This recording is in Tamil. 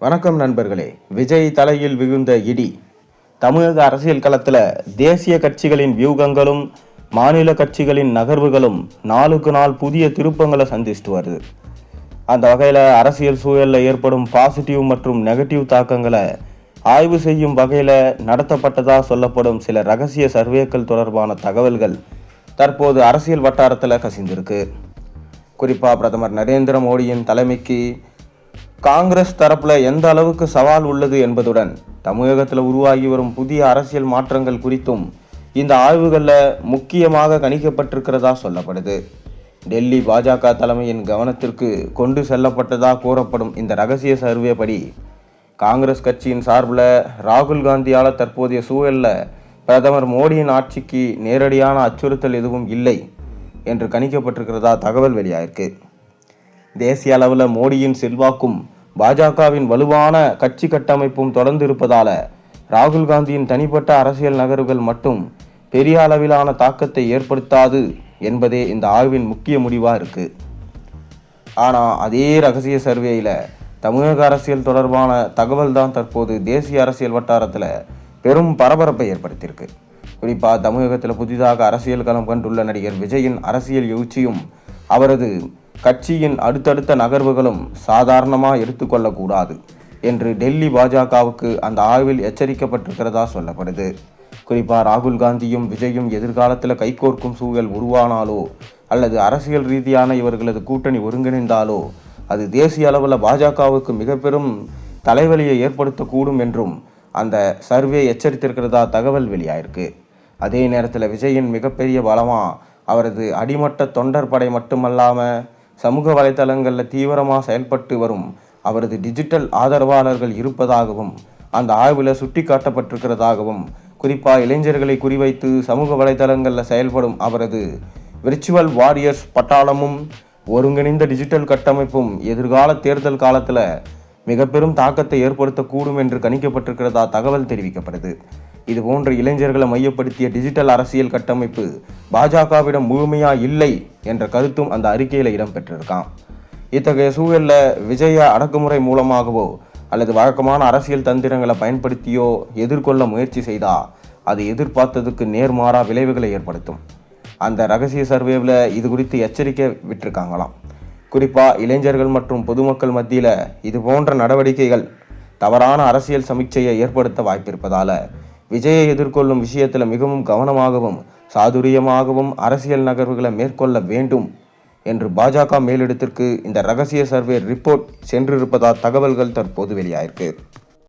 வணக்கம் நண்பர்களே. விஜய் தலையில் விழுந்த இடி. தமிழக அரசியல் களத்தில் தேசிய கட்சிகளின் வியூகங்களும் மாநில கட்சிகளின் நகர்வுகளும் நாளுக்கு நாள் புதிய திருப்பங்களை சந்திச்சுட்டு வருது. அந்த வகையில் அரசியல் சூழலில் ஏற்படும் பாசிட்டிவ் மற்றும் நெகட்டிவ் தாக்கங்களை ஆய்வு செய்யும் வகையில் நடத்தப்பட்டதாக சொல்லப்படும் சில ரகசிய சர்வேக்கள் தொடர்பான தகவல்கள் தற்போது அரசியல் வட்டாரத்தில் கசிந்திருக்கு. குறிப்பாக பிரதமர் நரேந்திர மோடியின் தலைமைக்கு காங்கிரஸ் தரப்புல எந்த அளவுக்கு சவால் உள்ளது என்பதுடன் தமிழகத்தில் உருவாகி வரும் புதிய அரசியல் மாற்றங்கள் குறித்தும் இந்த ஆய்வுகளில் முக்கியமாக கணிக்கப்பட்டிருக்கிறதா சொல்லப்படுது. டெல்லி பாஜக தலைமையின் கவனத்திற்கு கொண்டு செல்லப்பட்டதா கூறப்படும் இந்த ரகசிய சர்வே படி காங்கிரஸ் கட்சியின் சார்பில் ராகுல் காந்தியால் தற்போதைய சூழலில் பிரதமர் மோடியின் ஆட்சிக்கு நேரடியான அச்சுறுத்தல் எதுவும் இல்லை என்று கணிக்கப்பட்டிருக்கிறதா தகவல் வெளியாயிருக்கு. தேசிய அளவில் மோடியின் செல்வாக்கும் பாஜகவின் வலுவான கட்சி கட்டமைப்பும் தொடர்ந்து இருப்பதால ராகுல் காந்தியின் தனிப்பட்ட அரசியல் நகர்வுகள் மட்டும் பெரிய அளவிலான தாக்கத்தை ஏற்படுத்தாது என்பதே இந்த ஆய்வின் முக்கிய முடிவாக இருக்கு. ஆனால் அதே ரகசிய சர்வேயில் தமிழக அரசியல் தொடர்பான தகவல் தான் தற்போது தேசிய அரசியல் வட்டாரத்தில் பெரும் பரபரப்பை ஏற்படுத்தியிருக்கு. குறிப்பாக தமிழகத்தில் புதிதாக அரசியல் களம் கண்டுள்ள நடிகர் விஜயின் அரசியல் எழுச்சியும் அவரது கட்சியின் அடுத்தடுத்த நகர்வுகளும் சாதாரணமாக எடுத்துக்கொள்ளக்கூடாது என்று டெல்லி பாஜகவுக்கு அந்த ஆய்வில் எச்சரிக்கப்பட்டிருக்கிறதா சொல்லப்படுது. குறிப்பாக ராகுல் காந்தியும் விஜயும் எதிர்காலத்தில் கைகோர்க்கும் சூழல் உருவானாலோ அல்லது அரசியல் ரீதியான இவர்களது கூட்டணி ஒருங்கிணைந்தாலோ அது தேசிய அளவில் பாஜகவுக்கு மிக பெரும் தலைவலியை ஏற்படுத்தக்கூடும் என்றும் அந்த சர்வே எச்சரித்திருக்கிறதா தகவல் வெளியாயிருக்கு. அதே நேரத்தில் விஜயின் மிகப்பெரிய பலமாக அவரது அடிமட்ட தொண்டர் படை மட்டுமல்லாமல் சமூக வலைதளங்களில் தீவிரமாக செயல்பட்டு வரும் அவரது டிஜிட்டல் ஆதரவாளர்கள் இருப்பதாகவும் அந்த ஆய்வில் சுட்டி காட்டப்பட்டிருக்கிறதாகவும், குறிப்பாக இளைஞர்களை குறிவைத்து சமூக வலைதளங்களில் செயல்படும் அவரது விர்ச்சுவல் வாரியர்ஸ் பட்டாளமும் ஒருங்கிணைந்த டிஜிட்டல் கட்டமைப்பும் எதிர்கால தேர்தல் காலத்தில் மிக பெரும் தாக்கத்தை ஏற்படுத்தக்கூடும் என்று கணிக்கப்பட்டிருக்கிறதா தகவல் தெரிவிக்கப்படுது. இதுபோன்ற இளைஞர்களை மையப்படுத்திய டிஜிட்டல் அரசியல் கட்டமைப்பு பாஜகவிடம் முழுமையாக இல்லை என்ற கருத்தும் அந்த அறிக்கையில் இடம்பெற்றிருக்கான். இத்தகைய சூழலில் விஜய அடக்குமுறை மூலமாகவோ அல்லது வழக்கமான அரசியல் தந்திரங்களை பயன்படுத்தியோ எதிர்கொள்ள முயற்சி செய்தால் அது எதிர்பார்த்ததுக்கு நேர்மாறாக விளைவுகளை ஏற்படுத்தும். அந்த ரகசிய சர்வேவில் இது குறித்து எச்சரிக்கை விட்டிருக்காங்களாம். குறிப்பாக இளைஞர்கள் மற்றும் பொதுமக்கள் மத்தியில் இது போன்ற நடவடிக்கைகள் தவறான அரசியல் சமீட்சையை ஏற்படுத்த வாய்ப்பிருப்பதால் விஜயை எதிர்கொள்ளும் விஷயத்தில் மிகவும் கவனமாகவும் சாதுரியமாகவும் அரசியல் நகர்வுகளை மேற்கொள்ள வேண்டும் என்று பாஜக மேலிடத்திற்கு இந்த ரகசிய சர்வே ரிப்போர்ட் சென்றிருப்பதா தகவல்கள் தற்போது வெளியாயிருக்கு.